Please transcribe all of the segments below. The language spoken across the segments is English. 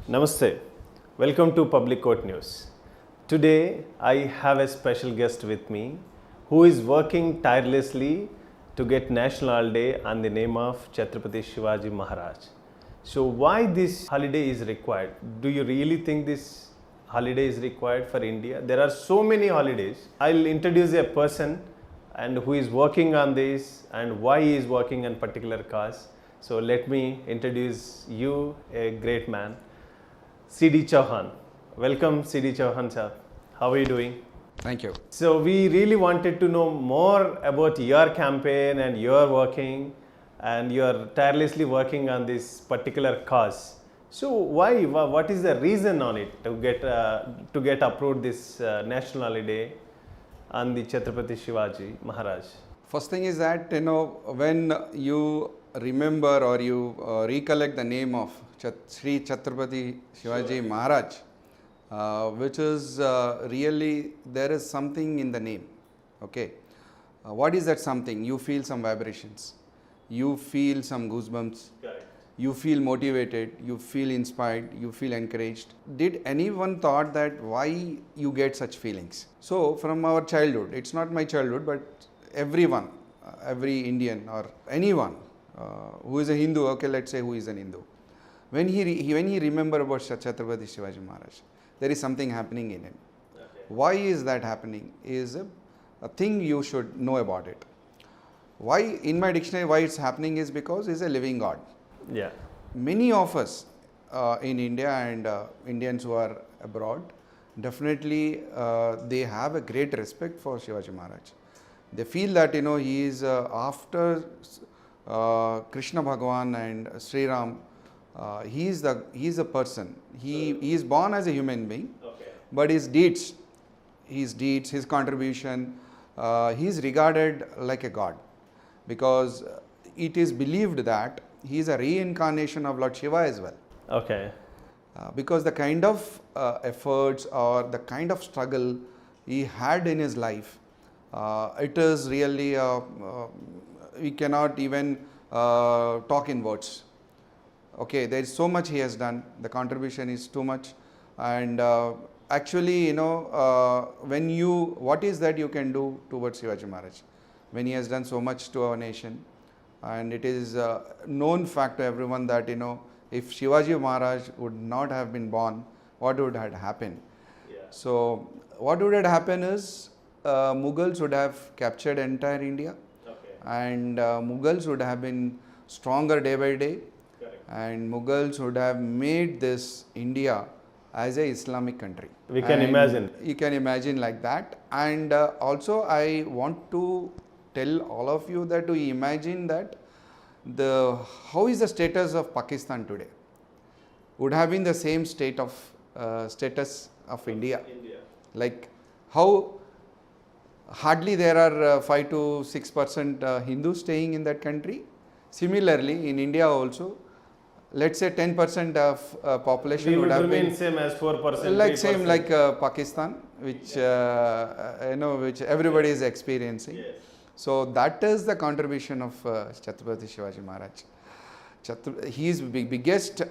Namaste. Welcome to Public Court News. Today I have a special guest with me who is working tirelessly to get National Holiday on the name of Chhatrapati Shivaji Maharaj. So why this holiday is required? Do you really think this holiday is required for India? There are so many holidays. I'll introduce a person and who is working on this and why he is working on particular cause. So let me introduce you a great man, Sree Chavan. Welcome Sree Chavan sir. How are you doing? Thank you. So we really wanted to know more about your campaign and your working, and you are tirelessly working on this particular cause. So why? What is the reason on it to get approved this national holiday on the Chhatrapati Shivaji Maharaj? First thing is that when you remember or you recollect the name of Sree Chhatrapati Shivaji Maharaj, which is really there is something in the name. Okay, what is that something? You feel some vibrations, you feel some goosebumps. Correct. You feel motivated, you feel inspired, you feel encouraged. Did anyone thought that why you get such feelings? So from our childhood, it's not my childhood, but everyone, every Indian or anyone who is a Hindu, okay, let's say who is an Hindu, when he remember about Chhatrapati Shivaji Maharaj, there is something happening in him. Okay. Why is that happening is a thing you should know about it. Why in my dictionary why it's happening is because he's a living God. Yeah. Many of us in India and Indians who are abroad, definitely they have a great respect for Shivaji Maharaj. They feel that he is after Krishna Bhagwan and Sri Ram. He is a person. He is born as a human being, Okay. but his deeds, his contribution, he is regarded like a god, because it is believed that he is a reincarnation of Lord Shiva as well. Okay. Because the kind of efforts or the kind of struggle he had in his life, it is really, we cannot even talk in words. Okay, there is so much he has done, the contribution is too much, and actually, what is that you can do towards Shivaji Maharaj, when he has done so much to our nation. And it is a known fact to everyone that if Shivaji Maharaj would not have been born, what would have happened? Yeah. So what would have happened is Mughals would have captured entire India, Okay. and Mughals would have been stronger day by day, Correct. and Mughals would have made this India as a Islamic country. We can And imagine. You can imagine like that. And also I want to tell all of you that to imagine that how is the status of Pakistan today? Would have been the same status of India. Like how hardly there are 5 to 6% Hindus staying in that country. Similarly, in India also, let's say 10% of population We would would have remain been same as 4%. like same 3%. like Pakistan, which which everybody is experiencing. Yes. So that is the contribution of Chhatrapati Shivaji Maharaj. His biggest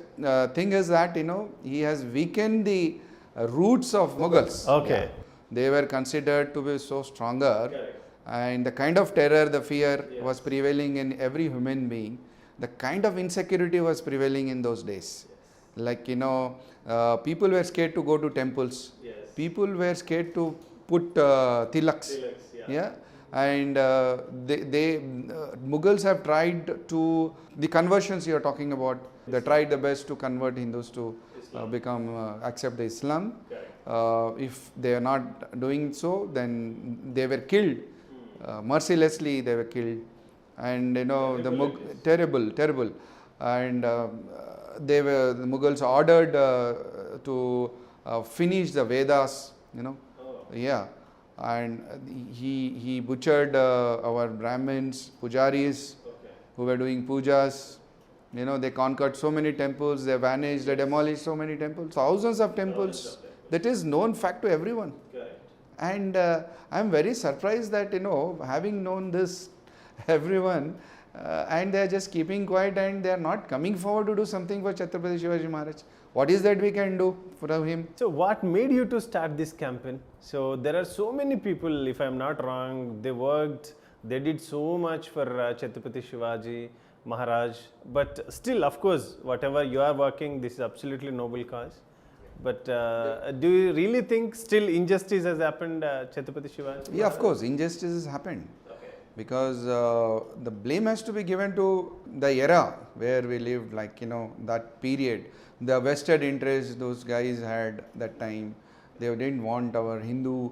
thing is that he has weakened the roots of Mughals. Okay. Yeah. They were considered to be so stronger, Correct. and the kind of terror, the fear Yes. was prevailing in every human being. The kind of insecurity was prevailing in those days. Like people were scared to go to temples. Yes. People were scared to put tilaks. Yeah. And Mughals have tried to, the conversions you are talking about, they tried the best to convert Hindus to accept the Islam. If they are not doing so, then they were killed. Mercilessly they were killed. And terrible. And the Mughals ordered to finish the Vedas, Yeah. And he butchered our Brahmins, pujaris, who were doing pujas. They conquered so many temples, they vanished, they demolished so many temples, thousands of temples. That is known fact to everyone. Correct. And I am very surprised that, having known this, everyone, and they are just keeping quiet and they are not coming forward to do something for Chhatrapati Shivaji Maharaj. What is that we can do for him? So what made you to start this campaign? So there are so many people, if I'm not wrong, they worked, they did so much for Chhatrapati Shivaji Maharaj, but still, of course, whatever you are working, this is absolutely noble cause. But do you really think still injustice has happened, Chhatrapati Shivaji? Yeah, of course, injustices happened. Because the blame has to be given to the era where we lived, like, that period. The vested interest those guys had that time. They didn't want our Hindu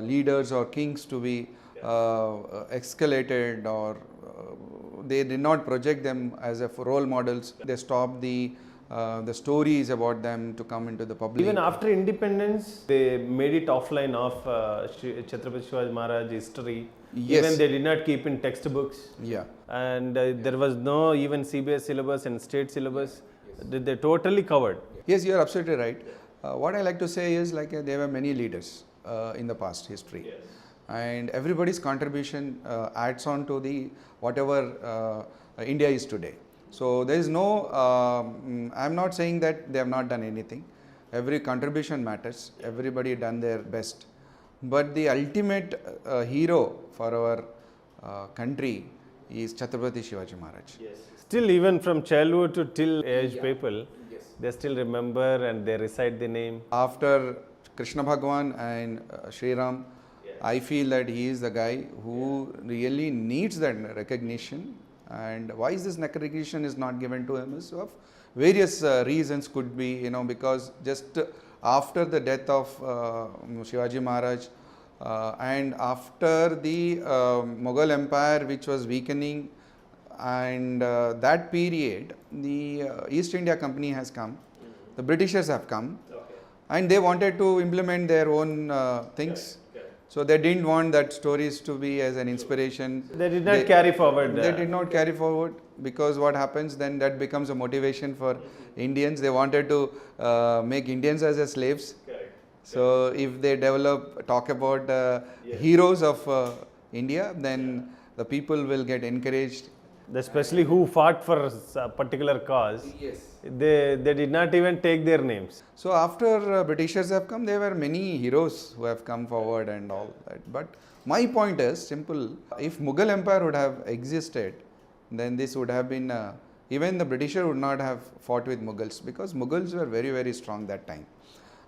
leaders or kings to be escalated, or they did not project them as role models. They stopped the stories about them to come into the public. Even after independence, they made it offline of Chhatrapati Shivaji Maharaj history. Yes. Even they did not keep in textbooks. Yeah. And there was no even CBS syllabus and state syllabus. They totally covered. Yes, you are absolutely right. What I like to say is, like, there were many leaders in the past history. Yes. And everybody's contribution adds on to the whatever India is today. So there is no, I'm not saying that they have not done anything. Every contribution matters. Everybody done their best. But the ultimate hero for our country is Chhatrapati Shivaji Maharaj. Yes. Still, even from childhood to till age people, they still remember and they recite the name. After Krishna Bhagwan and Sri Ram, I feel that he is the guy who really needs that recognition. And why is this recognition is not given to him is of various reasons. Could be, because just after the death of Shivaji Maharaj and after the Mughal Empire, which was weakening, and that period, the East India Company has come, the Britishers have come, and they wanted to implement their own things. So they didn't want that stories to be as an inspiration. They did not carry forward. They did not carry forward, because what happens then, that becomes a motivation for Indians. They wanted to make Indians as slaves. So if they talk about heroes of India, then the people will get encouraged. Especially who fought for a particular cause. Yes. They did not even take their names. So after Britishers have come, there were many heroes who have come forward and all that. But my point is simple. If Mughal Empire would have existed, then this would have been, even the Britisher would not have fought with Mughals, because Mughals were very, very strong that time.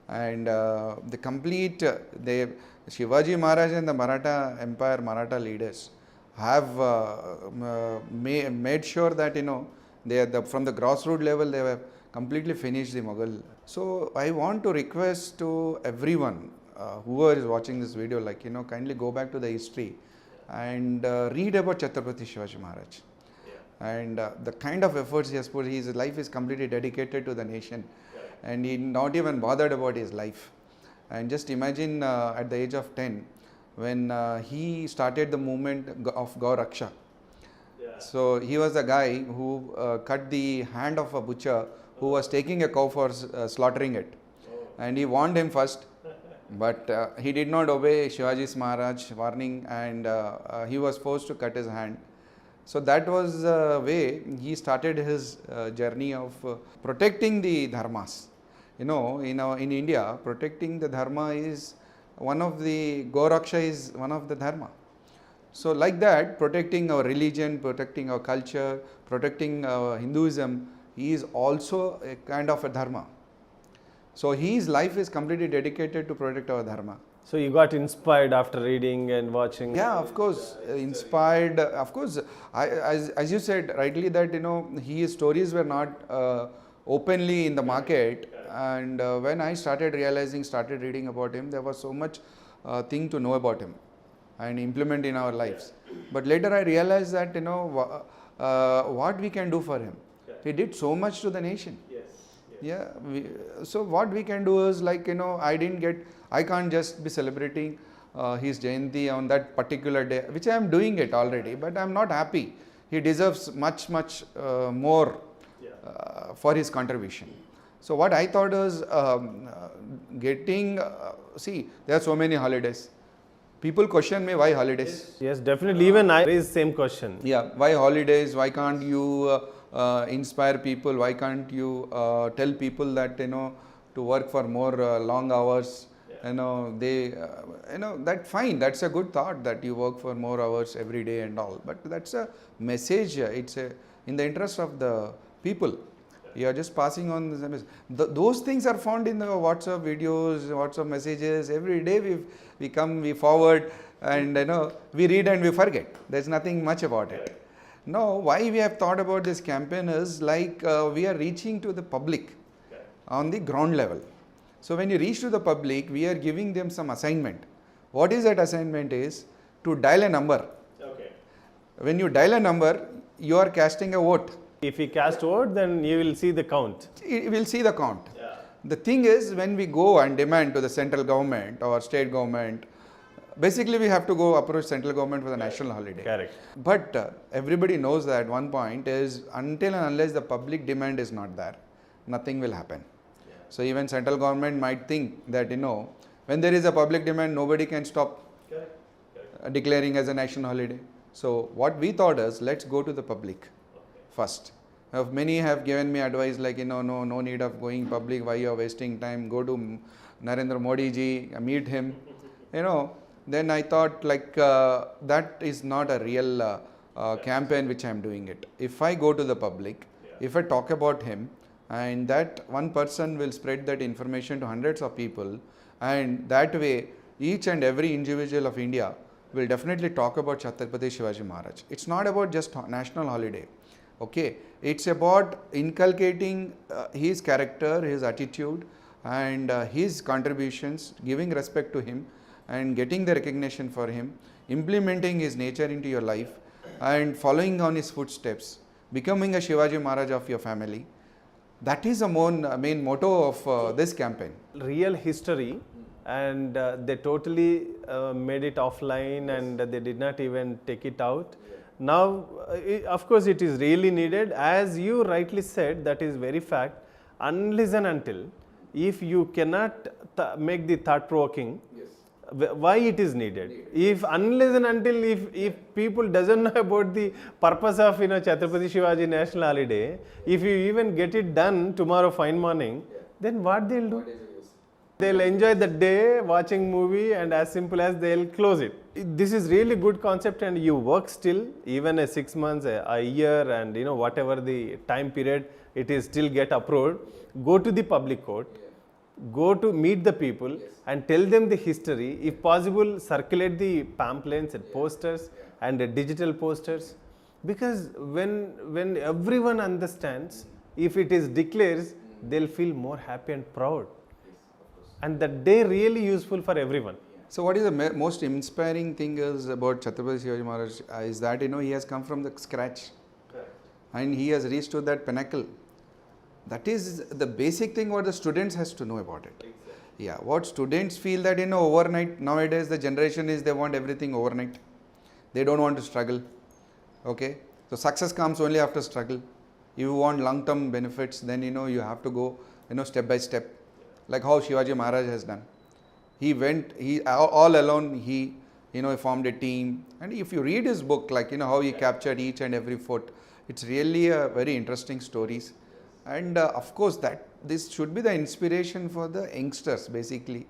And the complete, Shivaji Maharaj and the Maratha Empire, Maratha leaders have made sure that, from the grassroots level, they have completely finished the Mughal. So I want to request to everyone whoever is watching this video, like, kindly go back to the history and read about Chhatrapati Shivaji Maharaj. And the kind of efforts he has put, his life is completely dedicated to the nation, and he not even bothered about his life. And just imagine at the age of 10, when he started the movement of Gau Raksha. So he was the guy who cut the hand of a butcher who was taking a cow for slaughtering it. And he warned him first, but he did not obey Shivaji Maharaj's warning, and he was forced to cut his hand. So that was the way he started his journey of protecting the dharmas. In India, protecting the dharma is one of the, Gauraksha is one of the dharma. So like that, protecting our religion, protecting our culture, protecting our Hinduism is also a kind of a dharma. So his life is completely dedicated to protect our dharma. So you got inspired after reading and watching? Yeah, of course, inspired. Of course, as you said rightly that, his stories were not openly in the market. And when I started reading about him, there was so much thing to know about him and implement in our lives. But later I realized that, what we can do for him. He did so much to the nation. Yeah. So what we can do is, like, I can't just be celebrating his Jayanti on that particular day, which I am doing it already, but I am not happy. He deserves much more for his contribution. So what I thought was see, there are so many holidays. People question me, why holidays? Yes, definitely. Even I raise same question. Yeah, why holidays? Why can't you inspire people? Why can't you tell people that, to work for more long hours? That fine. That's a good thought that you work for more hours every day and all. But that's a message. It's in the interest of the people. You are just passing on the message. Those things are found in the WhatsApp videos, WhatsApp messages. Every day we forward, and we read and we forget. There's nothing much about it. Now, why we have thought about this campaign is like we are reaching to the public on the ground level. So when you reach to the public, we are giving them some assignment. What is that assignment is to dial a number. Okay. When you dial a number, you are casting a vote. If you cast vote, then you will see the count. You will see the count. Yeah. The thing is, when we go and demand to the central government or state government, basically we have to go approach central government for the national holiday. Correct. But everybody knows that one point is, until and unless the public demand is not there, nothing will happen. Yeah. So even central government might think that, when there is a public demand, nobody can stop declaring as a national holiday. So what we thought is, let's go to the public first. Many have given me advice like, no need of going public, why you are wasting time, go to Narendra Modi ji, meet him. Then I thought like that is not a real campaign which I am doing it. If I go to the public, if I talk about him, and that one person will spread that information to hundreds of people, and that way each and every individual of India will definitely talk about Chhatrapati Shivaji Maharaj. It's not about just national holiday. Okay, it's about inculcating his character, his attitude, and his contributions, giving respect to him and getting the recognition for him, implementing his nature into your life and following on his footsteps, becoming a Shivaji Maharaj of your family. That is the main motto of this campaign. Real history, and they totally made it offline, and they did not even take it out. Now, of course, it is really needed. As you rightly said, that is very fact. Unless and until, if you cannot make the thought provoking, why it is needed? If unless and until, if people doesn't know about the purpose of Chhatrapati Shivaji National Holiday, if you even get it done tomorrow fine morning, then what they'll do? They'll enjoy the day watching movie, and as simple as they'll close it. This is really good concept, and you work still even a 6 months, a year, and whatever the time period, it is still get approved. Go to the public court, go to meet the people and tell them the history. If possible, circulate the pamphlets and posters and digital posters, because when everyone understands, if it is declares, they'll feel more happy and proud. And that day really useful for everyone. So what is the most inspiring thing is about Chhatrapati Shivaji Maharaj is that he has come from the scratch. Correct. And he has reached to that pinnacle. That is the basic thing what the students has to know about it. Exactly. Yeah, what students feel that overnight, nowadays the generation is they want everything overnight. They don't want to struggle. Okay, so success comes only after struggle. If you want long term benefits, then you have to go step by step. Like how Shivaji Maharaj has done. He went, all alone, he formed a team. And if you read his book, like how he captured each and every fort, it's really a very interesting stories. And of course this should be the inspiration for the youngsters basically.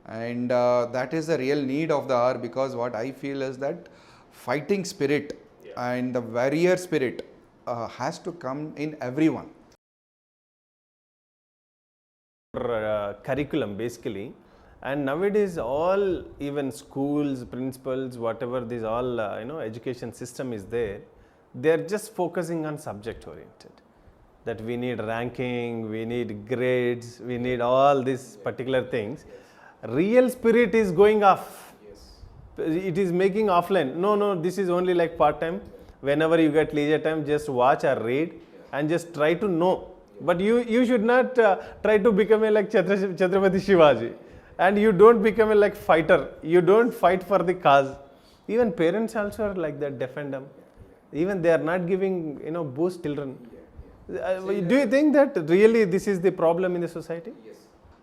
And that is the real need of the hour, because what I feel is that fighting spirit and the warrior spirit has to come in everyone. Curriculum basically, and nowadays all, even schools, principals, whatever this all education system is there, they are just focusing on subject oriented, that we need ranking, we need grades, we need all these particular things. Real spirit is going off. It is making offline. No, this is only like part time. Whenever you get leisure time, just watch or read and just try to know. But you should not try to become like Chhatrapati Shivaji, and you don't become a like fighter. You don't fight for the cause. Even parents also are like that, defend them. Even they are not giving boost children. Do you think that really this is the problem in the society? Yes.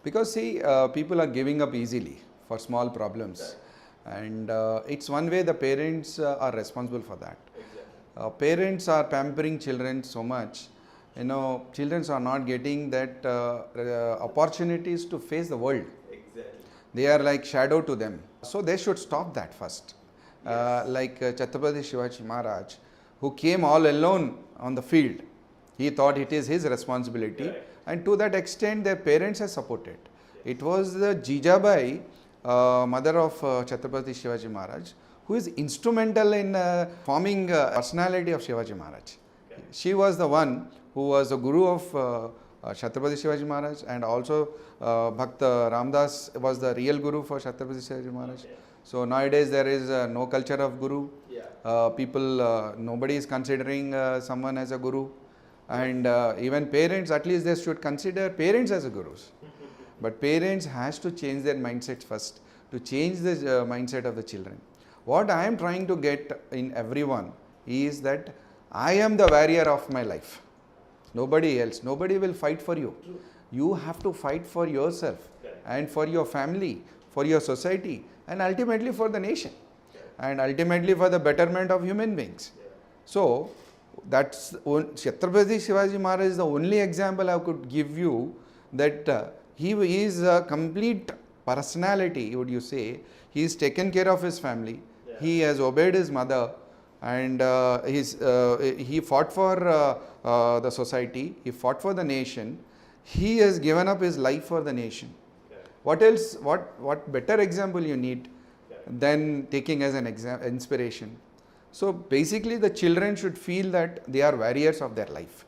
Because see, people are giving up easily for small problems. And it's one way the parents are responsible for that. Parents are pampering children so much. You know, children are not getting that opportunities to face the world. They are like shadow to them. So they should stop that first. Like Chhatrapati Shivaji Maharaj, who came all alone on the field. He thought it is his responsibility, and to that extent their parents have supported. It was the Jijabai, mother of Chhatrapati Shivaji Maharaj, who is instrumental in forming personality of Shivaji Maharaj. She was the one who was the guru of Chhatrapati Shivaji Maharaj, and also Bhakta Ramdas was the real guru for Chhatrapati Shivaji Maharaj. So nowadays there is no culture of guru. People, nobody is considering someone as a guru, and even parents, at least they should consider parents as a gurus. But parents has to change their mindset first, to change the mindset of the children. What I am trying to get in everyone is that I am the warrior of my life. Nobody else. Nobody will fight for you. You have to fight for yourself and for your family, for your society, and ultimately for the nation, and ultimately for the betterment of human beings. So that's Chhatrapati Shivaji Maharaj is the only example I could give you that he is a complete personality, would you say. He has taken care of his family. He has obeyed his mother, and he fought for the society. He fought for the nation. He has given up his life for the nation. What else? What better example you need than taking as an inspiration? So basically, the children should feel that they are warriors of their life,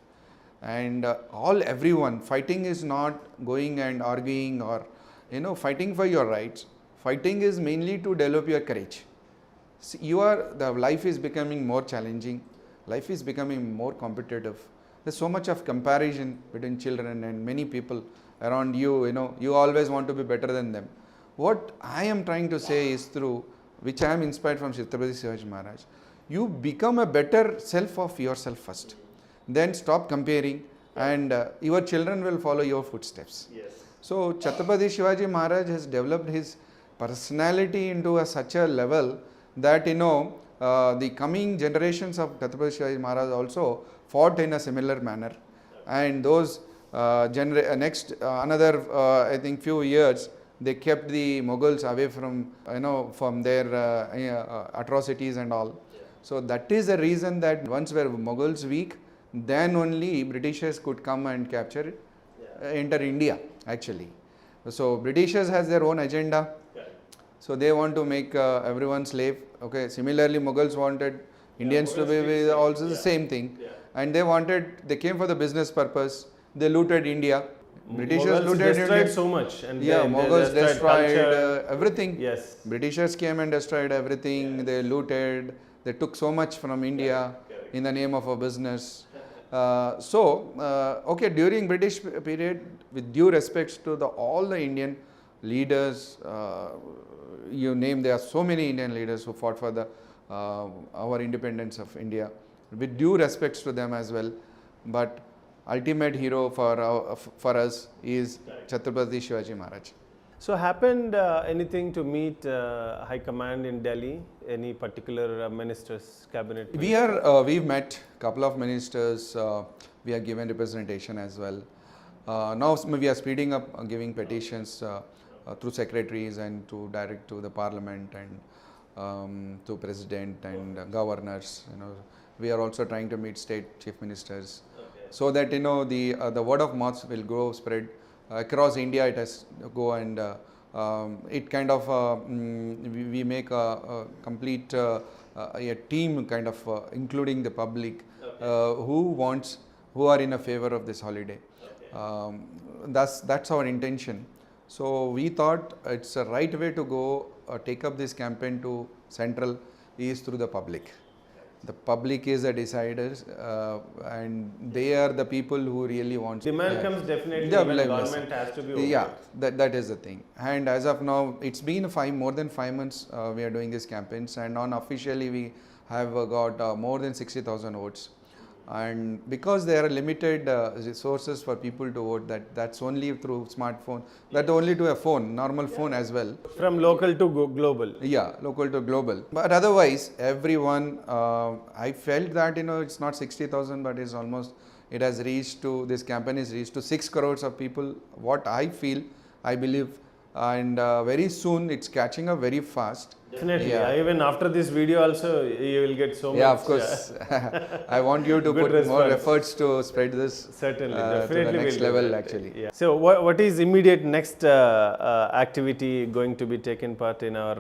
and everyone fighting is not going and arguing or fighting for your rights. Fighting is mainly to develop your courage. See, the life is becoming more challenging. Life is becoming more competitive. There's so much of comparison between children and many people around you. You always want to be better than them. What I am trying to say is through which I am inspired from Chhatrapati Shivaji Maharaj. You become a better self of yourself first. Then stop comparing, and your children will follow your footsteps. So Chhatrapati Shivaji Maharaj has developed his personality into such a level that the coming generations of Chhatrapati Shivaji Maharaj also fought in a similar manner, and those another I think few years they kept the Mughals away from their atrocities and all. So that is the reason that once were Mughals weak, then only Britishers could come and capture it, enter India actually. So Britishers has their own agenda. So they want to make everyone slave. Okay. Similarly, Mughals wanted Indians to be also the same thing, and they came for the business purpose. They looted India. Britishers Mughals looted destroyed India. so much, and Mughals destroyed everything. Yes. Britishers came and destroyed everything. Yes. They looted. They took so much from India in the name of a business. During British period, with due respects to all the Indian leaders, you name, there are so many Indian leaders who fought for our independence of India. With due respects to them as well, but ultimate hero for us is Chhatrapati Shivaji Maharaj. So happened anything to meet High Command in Delhi? Any particular ministers, cabinet? We've met couple of ministers. We are given representation as well. Now we are speeding up giving petitions through secretaries and to direct to the parliament and to president and governors. We are also trying to meet state chief ministers, so that the word of mouth will grow, spread across India. It has to go, and it kind of we make a complete a team kind of including the public who are in a favor of this holiday. That's our intention. So we thought it's a right way to go take up this campaign to central is through the public. The public is the deciders, and they are the people who really want. Demand comes definitely when government has to be over. Yeah, that is the thing. And as of now, it's been more than 5 months we are doing these campaigns, and unofficially we have got more than 60,000 votes. and because there are limited resources for people to vote, that's only through smartphone, that only to a phone, normal phone as well. From local to global. Yeah, local to global. But otherwise, everyone, I felt that, it's not 60,000, but it's almost, it has reached to, this campaign is reached to 6 crores of people, what I feel, I believe, and very soon it's catching up very fast. Definitely. Yeah. Even after this video also, you will get so much. Yeah, of course. I want you to Good put more response. efforts to spread this Certainly, to definitely the next we'll do level that. actually. Yeah. So what is immediate next activity going to be taken part in our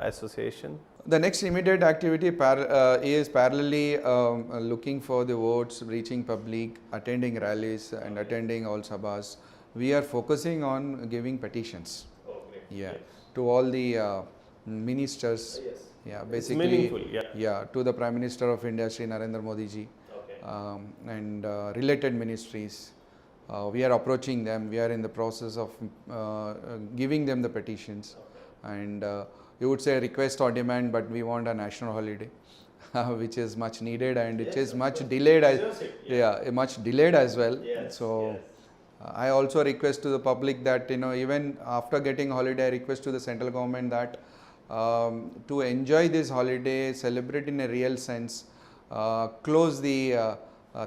association? The next immediate activity is parallelly looking for the votes, reaching public, attending rallies and attending all sabhas. We are focusing on giving petitions. Oh, great. Yeah, to all the ministers. Yes. Yeah, It's basically. meaningful. Yeah. Yeah, to the Prime Minister of India, Sri Narendra Modi ji, Okay. and related ministries. We are approaching them. We are in the process of giving them the petitions, and you would say request or demand, but we want a national holiday, which is much needed and it is much delayed. Much delayed as well. Yes, So. yes. I also request to the public that, even after getting holiday, I request to the central government that to enjoy this holiday, celebrate in a real sense, close the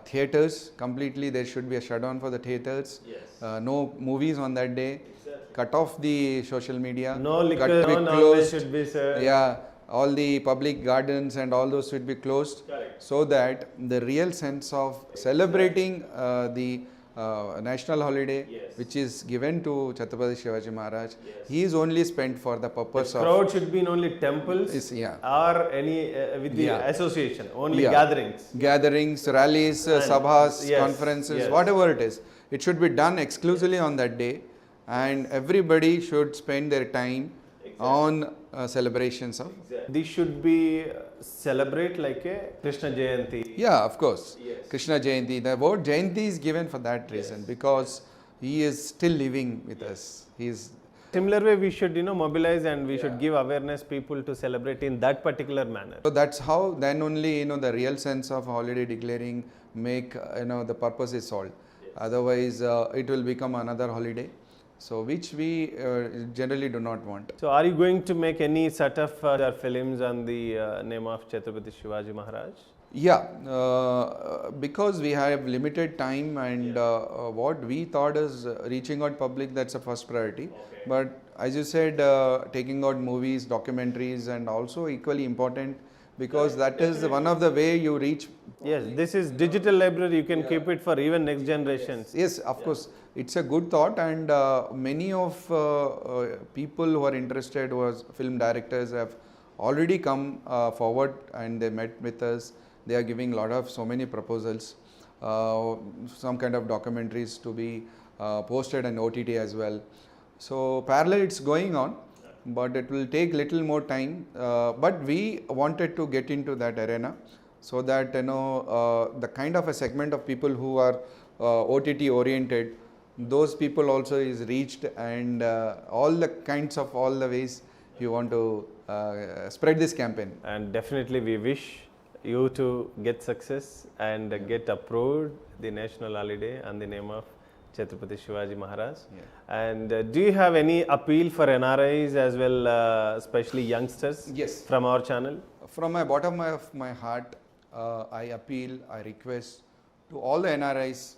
theatres completely. There should be a shutdown for the theatres. Yes. No movies on that day. Exactly. Cut off the social media. No liquor, Cut- be no non-veg closed. should be served. Yeah, all the public gardens and all those should be closed. Correct. So that the real sense of celebrating the national holiday, Yes. which is given to Chhatrapati Shivaji Maharaj, Yes. he is only spent for the purpose The of. crowd should be in only temples Yeah. or any with the Yeah. association, only Yeah. gatherings. Gatherings, rallies, And- sabhas, yes, conferences, yes. whatever it is. It should be done exclusively on that day, and everybody should spend their time on celebrations of. This should be celebrate like a Krishna Jayanthi. Yeah, of course. Yes. Krishna Jayanti. The word Jayanti is given for that reason, because he is still living with us. He is. Similar way, we should mobilize and we should give awareness people to celebrate in that particular manner. So that's how then only the real sense of holiday declaring make the purpose is solved. Otherwise, it will become another holiday. So which we generally do not want. So are you going to make any sort of films on the name of Chhatrapati Shivaji Maharaj? Yeah, because we have limited time, and what we thought is reaching out public, that's a first priority. But as you said, taking out movies, documentaries, and also equally important, because that is one of the way you reach. Yes, this is digital library. You can keep it for even next generations. Yes, of course, it's a good thought, and many of people who are interested, who are film directors, have already come forward and they met with us. They are giving so many proposals, some kind of documentaries to be posted on OTT as well. So parallel it's going on, but it will take little more time. But we wanted to get into that arena, so that the kind of a segment of people who are OTT oriented, those people also is reached, and all the ways you want to spread this campaign. And definitely we wish you to get success and get approved the national holiday on the name of Chhatrapati Shivaji Maharaj. And do you have any appeal for NRIs as well, especially youngsters? Yes. From our channel? From my bottom of my heart, I appeal, I request to all the NRIs.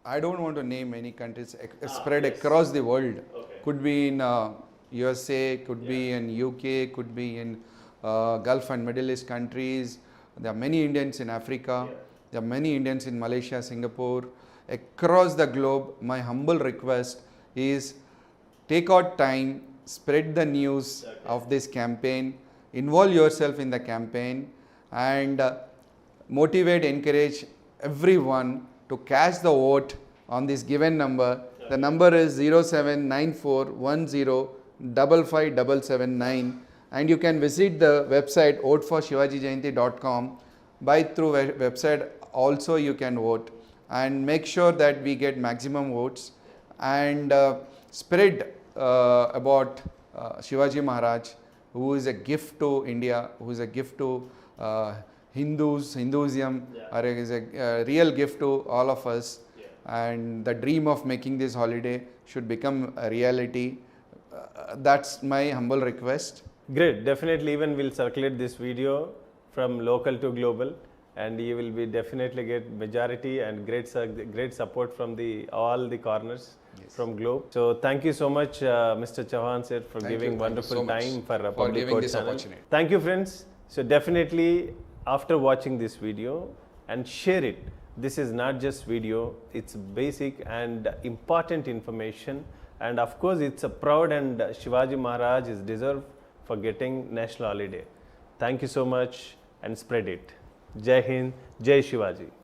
I don't want to name any countries spread across the world. Could be in USA, could be in UK, could be in Gulf and Middle East countries. There are many Indians in Africa. There are many Indians in Malaysia, Singapore. Across the globe, my humble request is take out time, spread the news of this campaign, involve yourself in the campaign, and motivate, encourage everyone to cast the vote on this given number. The number is 079410557779, and you can visit the website voteforshivajijayanti.com. Through website also you can vote, and make sure that we get maximum votes, and spread about Shivaji Maharaj, who is a gift to India, who is a gift to Hinduism is a real gift to all of us, and the dream of making this holiday should become a reality. That's my humble request. Great. Definitely, even we'll circulate this video from local to global, and you will be definitely get majority and great support from all the corners from globe. So thank you so much, Mr. Chavan sir, for giving wonderful time for Public giving Court this channel. opportunity. Thank you, friends. So definitely, after watching this video, and share it. This is not just video; it's basic and important information. And of course, it's a proud, and Shivaji Maharaj is deserved for getting national holiday. Thank you so much, and spread it. Jai Hind, Jai Shivaji.